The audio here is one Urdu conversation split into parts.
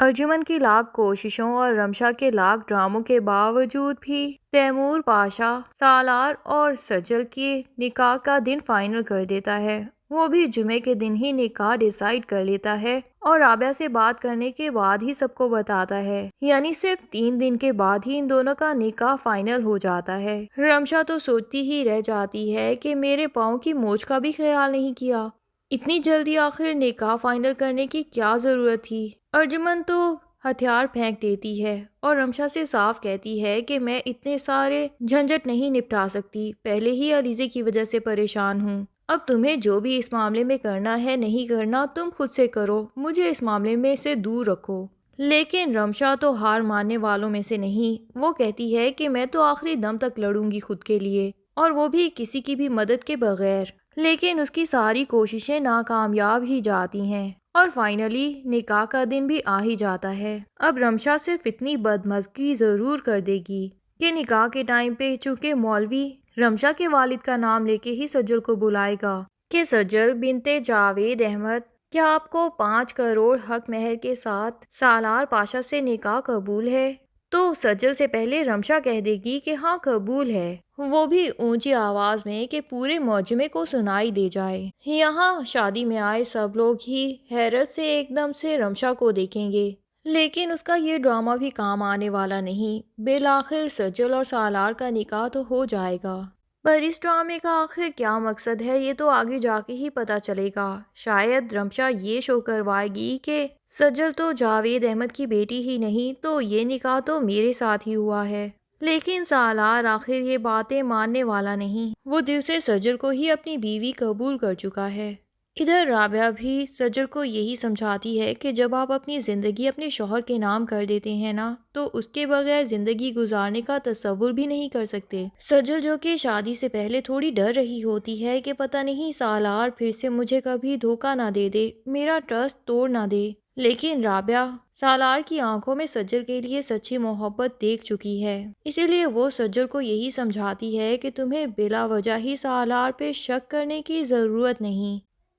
ارجمن کی لاکھ کوششوں اور رمشا کے لاکھ ڈراموں کے باوجود بھی تیمور پاشا سالار اور سجل کے نکاح کا دن فائنل کر دیتا ہے۔ وہ بھی جمعے کے دن ہی نکاح ڈیسائیڈ کر لیتا ہے اور رابعہ سے بات کرنے کے بعد ہی سب کو بتاتا ہے، یعنی صرف 3 دن کے بعد ہی ان دونوں کا نکاح فائنل ہو جاتا ہے۔ رمشا تو سوچتی ہی رہ جاتی ہے کہ میرے پاؤں کی موچھ کا بھی خیال نہیں کیا، اتنی جلدی آخر نکاح فائنل کرنے کی کیا ضرورت تھی۔ ارجمن تو ہتھیار پھینک دیتی ہے اور رمشا سے صاف کہتی ہے کہ میں اتنے سارے جھنجٹ نہیں نپٹا سکتی، پہلے ہی علیزے کی وجہ سے پریشان ہوں۔ اب تمہیں جو بھی اس معاملے میں کرنا ہے نہیں کرنا تم خود سے کرو، مجھے اس معاملے میں سے دور رکھو۔ لیکن رمشا تو ہار ماننے والوں میں سے نہیں، وہ کہتی ہے کہ میں تو آخری دم تک لڑوں گی خود کے لیے، اور وہ بھی کسی کی بھی مدد کے بغیر۔ لیکن اس کی ساری کوششیں ناکامیاب ہی جاتی ہیں اور فائنلی نکاح کا دن بھی آ ہی جاتا ہے۔ اب رمشا صرف اتنی بدمزگی ضرور کر دے گی کہ نکاح کے ٹائم پہ چونکہ مولوی رمشا کے والد کا نام لے کے ہی سجل کو بلائے گا کہ سجل بنتے جاوید احمد، کیا آپ کو 5 کروڑ حق مہر کے ساتھ سالار پاشا سے نکاح قبول ہے؟ تو سجل سے پہلے رمشا کہہ دے گی کہ ہاں قبول ہے، وہ بھی اونچی آواز میں کہ پورے موجمے کو سنائی دے جائے۔ یہاں شادی میں آئے سب لوگ ہی حیرت سے ایک دم سے رمشا کو دیکھیں گے، لیکن اس کا یہ ڈرامہ بھی کام آنے والا نہیں، بالآخر سجل اور سالار کا نکاح تو ہو جائے گا۔ پر اس ڈرامے کا آخر کیا مقصد ہے یہ تو آگے جا کے ہی پتہ چلے گا۔ شاید رمشا یہ شو کروائے گی کہ سجل تو جاوید احمد کی بیٹی ہی نہیں، تو یہ نکاح تو میرے ساتھ ہی ہوا ہے۔ لیکن سالار آخر یہ باتیں ماننے والا نہیں، وہ دل سے سجل کو ہی اپنی بیوی قبول کر چکا ہے۔ ادھر رابعہ بھی سجل کو یہی سمجھاتی ہے کہ جب آپ اپنی زندگی اپنے شوہر کے نام کر دیتے ہیں نا، تو اس کے بغیر زندگی گزارنے کا تصور بھی نہیں کر سکتے۔ سجل جو کہ شادی سے پہلے تھوڑی ڈر رہی ہوتی ہے کہ پتہ نہیں سالار پھر سے مجھے کبھی دھوکہ نہ دے دے، میرا ٹرسٹ توڑ نہ دے، لیکن رابعہ سالار کی آنکھوں میں سجل کے لیے سچی محبت دیکھ چکی ہے، اسی لیے وہ سجل کو یہی سمجھاتی ہے کہ تمہیں بلا وجہ ہی سالار پہ شک کرنے کی ضرورت نہیں۔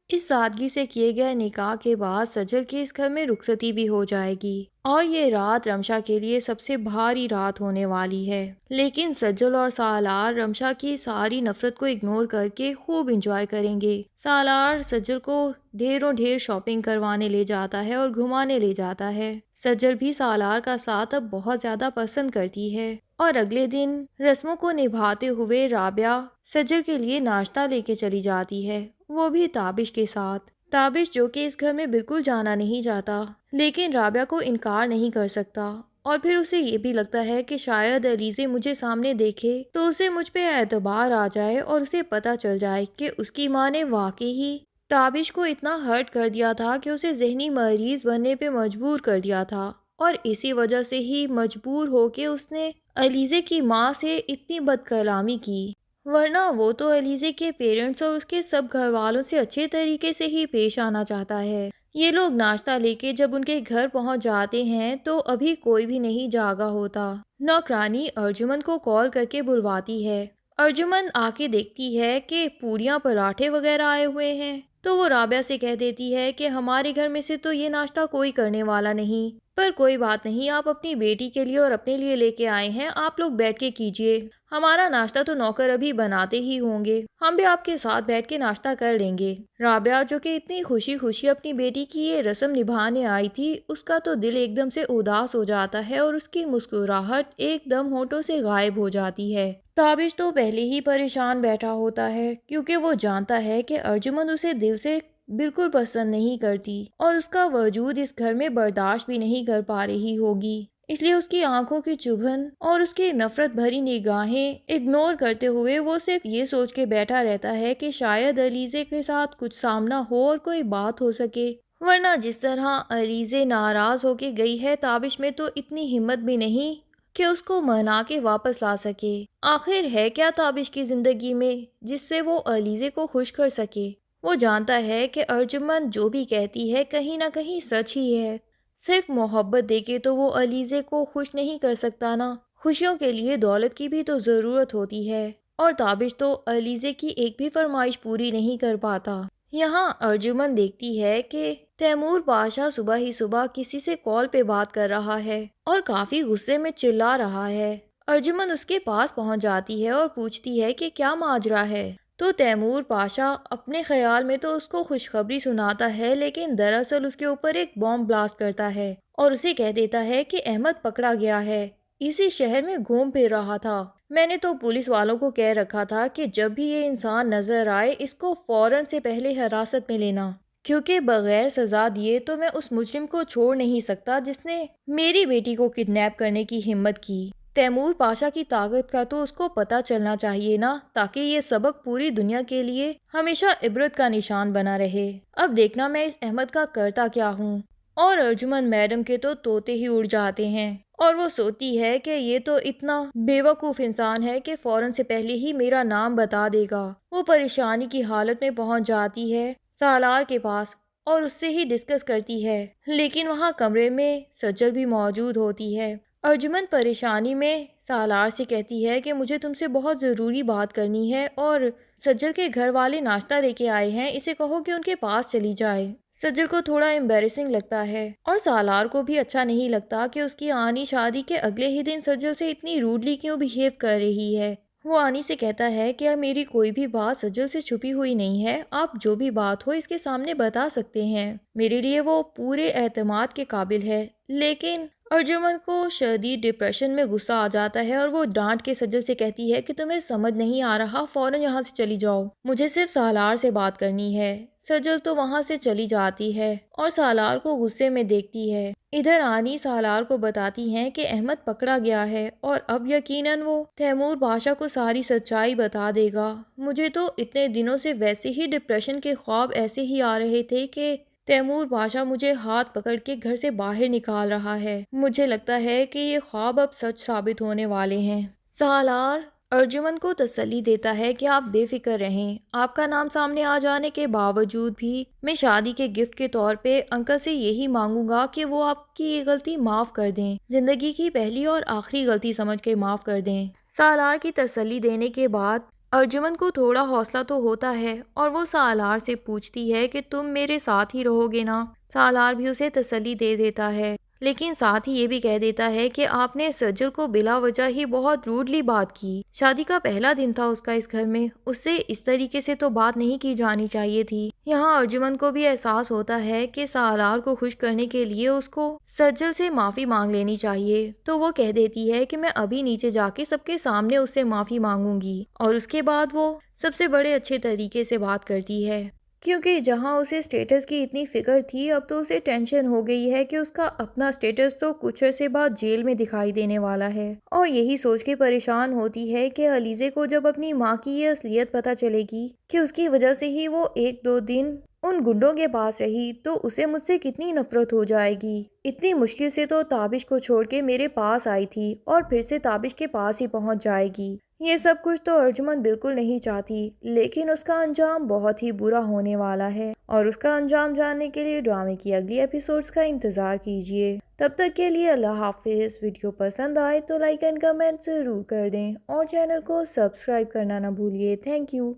اس سادگی سے کیے گئے نکاح کے بعد سجل کے اس گھر میں رخصتی بھی ہو جائے گی اور یہ رات رمشا کے لیے سب سے بھاری رات ہونے والی ہے۔ لیکن سجل اور سالار رمشا کی ساری نفرت کو اگنور کر کے خوب انجوائے کریں گے۔ سالار سجل کو ڈھیروں ڈھیر شاپنگ کروانے لے جاتا ہے اور گھمانے لے جاتا ہے۔ سجل بھی سالار کا ساتھ اب بہت زیادہ پسند کرتی ہے اور اگلے دن رسموں کو نبھاتے ہوئے رابعہ سجل کے لیے ناشتہ لے کے چلی جاتی ہے، وہ بھی تابش کے ساتھ۔ تابش جو کہ اس گھر میں بالکل جانا نہیں چاہتا، لیکن رابعہ کو انکار نہیں کر سکتا، اور پھر اسے یہ بھی لگتا ہے کہ شاید علیزے مجھے سامنے دیکھے تو اسے مجھ پہ اعتبار آ جائے اور اسے پتہ چل جائے کہ اس کی ماں نے واقعی ہی تابش کو اتنا ہرٹ کر دیا تھا کہ اسے ذہنی مریض بننے پہ مجبور کر دیا تھا، اور اسی وجہ سے ہی مجبور ہو کے اس نے علیزے کی ماں سے اتنی بد کلامی کی، ورنہ وہ تو علیزے کے پیرنٹس اور اس کے سب گھر والوں سے اچھے طریقے سے ہی پیش آنا چاہتا ہے۔ یہ لوگ ناشتہ لے کے جب ان کے گھر پہنچ جاتے ہیں تو ابھی کوئی بھی نہیں جاگا ہوتا۔ نوکرانی ارجمن کو کال کر کے بلواتی ہے۔ ارجمن آ کے دیکھتی ہے کہ پوریاں پراٹھے وغیرہ آئے ہوئے ہیں، تو وہ رابعہ سے کہہ دیتی ہے کہ ہمارے گھر میں سے تو یہ ناشتہ کوئی کرنے والا نہیں، پر کوئی بات نہیں، آپ اپنی بیٹی کے لیے اور اپنے لیے لے کے آئے ہیں، آپ لوگ بیٹھ کے کیجئے، ہمارا ناشتہ تو نوکر ابھی بناتے ہی ہوں گے، ہم بھی آپ کے ساتھ بیٹھ کے ناشتہ کر لیں گے۔ رابعہ جو کہ اتنی خوشی خوشی اپنی بیٹی کی یہ رسم نبھانے آئی تھی، اس کا تو دل ایک دم سے اداس ہو جاتا ہے اور اس کی مسکراہٹ ایک دم ہونٹوں سے غائب ہو جاتی ہے۔ تابش تو پہلے ہی پریشان بیٹھا ہوتا ہے کیونکہ وہ جانتا ہے کہ ارجمن اسے دل سے بالکل پسند نہیں کرتی اور اس کا وجود اس گھر میں برداشت بھی نہیں کر پا رہی ہوگی، اس لیے اس کی آنکھوں کی چبھن اور اس کی نفرت بھری نگاہیں اگنور کرتے ہوئے وہ صرف یہ سوچ کے بیٹھا رہتا ہے کہ شاید علیزے کے ساتھ کچھ سامنا ہو اور کوئی بات ہو سکے، ورنہ جس طرح علیزے ناراض ہو کے گئی ہے تابش میں تو اتنی ہمت بھی نہیں کہ اس کو منا کے واپس لا سکے۔ آخر ہے کیا تابش کی زندگی میں جس سے وہ علیزے کو خوش کر سکے؟ وہ جانتا ہے کہ ارجمن جو بھی کہتی ہے کہیں نہ کہیں سچ ہی ہے، صرف محبت دے کے تو وہ علیزے کو خوش نہیں کر سکتا نا، خوشیوں کے لیے دولت کی بھی تو ضرورت ہوتی ہے، اور تابش تو علیزے کی ایک بھی فرمائش پوری نہیں کر پاتا۔ یہاں ارجمن دیکھتی ہے کہ تیمور پاشا صبح ہی صبح کسی سے کال پہ بات کر رہا ہے اور کافی غصے میں چلا رہا ہے۔ ارجمن اس کے پاس پہنچ جاتی ہے اور پوچھتی ہے کہ کیا ماجرا ہے۔ تو تیمور پاشا اپنے خیال میں تو اس کو خوشخبری سناتا ہے، لیکن دراصل اس کے اوپر ایک بم بلاسٹ کرتا ہے اور اسے کہہ دیتا ہے کہ احمد پکڑا گیا ہے، اسی شہر میں گھوم پھر رہا تھا۔ میں نے تو پولیس والوں کو کہہ رکھا تھا کہ جب بھی یہ انسان نظر آئے اس کو فوراً سے پہلے حراست میں لینا، کیونکہ بغیر سزا دیے تو میں اس مجرم کو چھوڑ نہیں سکتا جس نے میری بیٹی کو کڈنیپ کرنے کی ہمت کی۔ تیمور پاشا کی طاقت کا تو اس کو پتہ چلنا چاہیے نا، تاکہ یہ سبق پوری دنیا کے لیے ہمیشہ عبرت کا نشان بنا رہے۔ اب دیکھنا میں اس احمد کا کرتا کیا ہوں۔ اور ارجمن میڈم کے تو طوطے ہی اڑ جاتے ہیں اور وہ سوچتی ہے کہ یہ تو اتنا بیوقوف انسان ہے کہ فوراً سے پہلے ہی میرا نام بتا دے گا۔ وہ پریشانی کی حالت میں پہنچ جاتی ہے سالار کے پاس اور اس سے ہی ڈسکس کرتی ہے، لیکن وہاں کمرے میں سجل بھی موجود ہوتی ہے۔ ارجمن پریشانی میں سالار سے کہتی ہے کہ مجھے تم سے بہت ضروری بات کرنی ہے اور سجل کے گھر والے ناشتہ لے کے آئے ہیں، اسے کہو کہ ان کے پاس چلی جائے۔ سجل کو تھوڑا امبیرسنگ لگتا ہے اور سالار کو بھی اچھا نہیں لگتا کہ اس کی آنی شادی کے اگلے ہی دن سجل سے اتنی روڈلی کیوں بیہیو کر رہی ہے۔ وہ آنی سے کہتا ہے کہ اب میری کوئی بھی بات سجل سے چھپی ہوئی نہیں ہے، آپ جو بھی بات ہو اس کے سامنے بتا سکتے ہیں، میرے لیے وہ پورے اعتماد کے قابل ہے۔ لیکن ارجمن کو شدید ڈپریشن میں غصہ آ جاتا ہے اور وہ ڈانٹ کے سجل سے کہتی ہے کہ تمہیں سمجھ نہیں آ رہا، فوراً یہاں سے چلی جاؤ، مجھے صرف سالار سے بات کرنی ہے۔ سجل تو وہاں سے چلی جاتی ہے اور سالار کو غصے میں دیکھتی ہے۔ ادھر آنی سالار کو بتاتی ہیں کہ احمد پکڑا گیا ہے اور اب یقیناً وہ تیمور پاشا کو ساری سچائی بتا دے گا۔ مجھے تو اتنے دنوں سے ویسے ہی ڈپریشن کے خواب ایسے ہی آ رہے تھے کہ تیمور پاشا مجھے ہاتھ پکڑ کے گھر سے باہر نکال رہا ہے، مجھے لگتا ہے کہ یہ خواب اب سچ ثابت ہونے والے ہیں۔ سالار ارجمن کو تسلی دیتا ہے کہ آپ بے فکر رہیں، آپ کا نام سامنے آ جانے کے باوجود بھی میں شادی کے گفٹ کے طور پہ انکل سے یہی مانگوں گا کہ وہ آپ کی یہ غلطی معاف کر دیں، زندگی کی پہلی اور آخری غلطی سمجھ کے معاف کر دیں۔ سالار کی تسلی دینے کے بعد ارجمن کو تھوڑا حوصلہ تو ہوتا ہے اور وہ سالار سے پوچھتی ہے کہ تم میرے ساتھ ہی رہو گے نا؟ سالار بھی اسے تسلی دے دیتا ہے، لیکن ساتھ ہی یہ بھی کہہ دیتا ہے کہ آپ نے سجل کو بلا وجہ ہی بہت روڈلی بات کی، شادی کا پہلا دن تھا اس کا اس گھر میں، اس سے اس طریقے سے تو بات نہیں کی جانی چاہیے تھی۔ یہاں ارجمن کو بھی احساس ہوتا ہے کہ سالار کو خوش کرنے کے لیے اس کو سجل سے معافی مانگ لینی چاہیے، تو وہ کہہ دیتی ہے کہ میں ابھی نیچے جا کے سب کے سامنے اس سے معافی مانگوں گی، اور اس کے بعد وہ سب سے بڑے اچھے طریقے سے بات کرتی ہے، کیونکہ جہاں اسے سٹیٹس کی اتنی فکر تھی اب تو اسے ٹینشن ہو گئی ہے کہ اس کا اپنا سٹیٹس تو کچھ عرصے بعد جیل میں دکھائی دینے والا ہے، اور یہی سوچ کے پریشان ہوتی ہے کہ علیزے کو جب اپنی ماں کی یہ اصلیت پتہ چلے گی کہ اس کی وجہ سے ہی وہ ایک دو دن ان گنڈوں کے پاس رہی، تو اسے مجھ سے کتنی نفرت ہو جائے گی۔ اتنی مشکل سے تو تابش کو چھوڑ کے میرے پاس آئی تھی اور پھر سے تابش کے پاس ہی پہنچ جائے گی۔ یہ سب کچھ تو ارجمن بالکل نہیں چاہتی، لیکن اس کا انجام بہت ہی برا ہونے والا ہے، اور اس کا انجام جاننے کے لیے ڈرامے کی اگلی ایپیسوڈز کا انتظار کیجیے۔ تب تک کے لیے اللہ حافظ۔ ویڈیو پسند آئے تو لائک اینڈ کمنٹ ضرور کر دیں اور چینل کو سبسکرائب کرنا نہ بھولیے۔ Thank you.